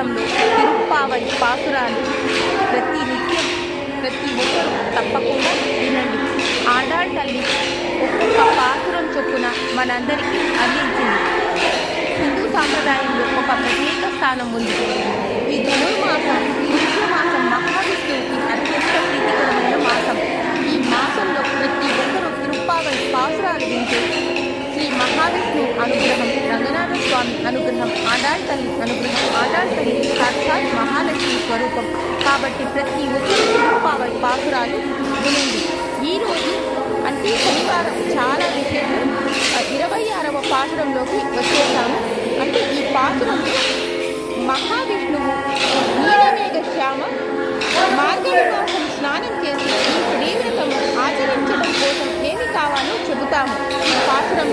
మాసంలో తిరుప్పావై పాసురాలు ప్రతి నిత్యం ప్రతి ఒక్కరూ తప్పకుండా వినండి. ఆండాళ్ తల్లి ఒక్కొక్క పాసురం చొప్పున మనందరికీ అందించింది. హిందూ సాంప్రదాయంలో ఒక ప్రత్యేక స్థానం ఉంది. ఈ ధనుర్మాసం పుష్యమాసం మహావిష్ణువుకి అత్యంత ప్రీతికరమైన మాసం. ఈ మాసంలో ప్రతి ఒక్కరూ తిరుప్పావై పాసురాలు వింటే శ్రీ మహావిష్ణువు అనుగ్రహం, రంగనాథ స్వామి అనుగ్రహం, ఆండాళ్ తల్లి అనుగ్రహం. ఆండాళ్ తల్లి సాక్షాత్ మహాలక్ష్మి స్వరూపం కాబట్టి ప్రతి ఒక్కరూ తిరుప్పావై పాసురాలు వినండి. ఈరోజు అంటే శనివారం చాలా విశేషం. 26వ పాసురంలోకి వచ్చేసాము. అంటే ఈ పాసురంలో మహావిష్ణువు నీలమేఘ శ్యామ మార్గశిర మాసం స్నానం చేసి ఈ శ్రీవ్రతము ఆచరించడం కోసం ఏమి కావాలో చెబుతాము. పాసురం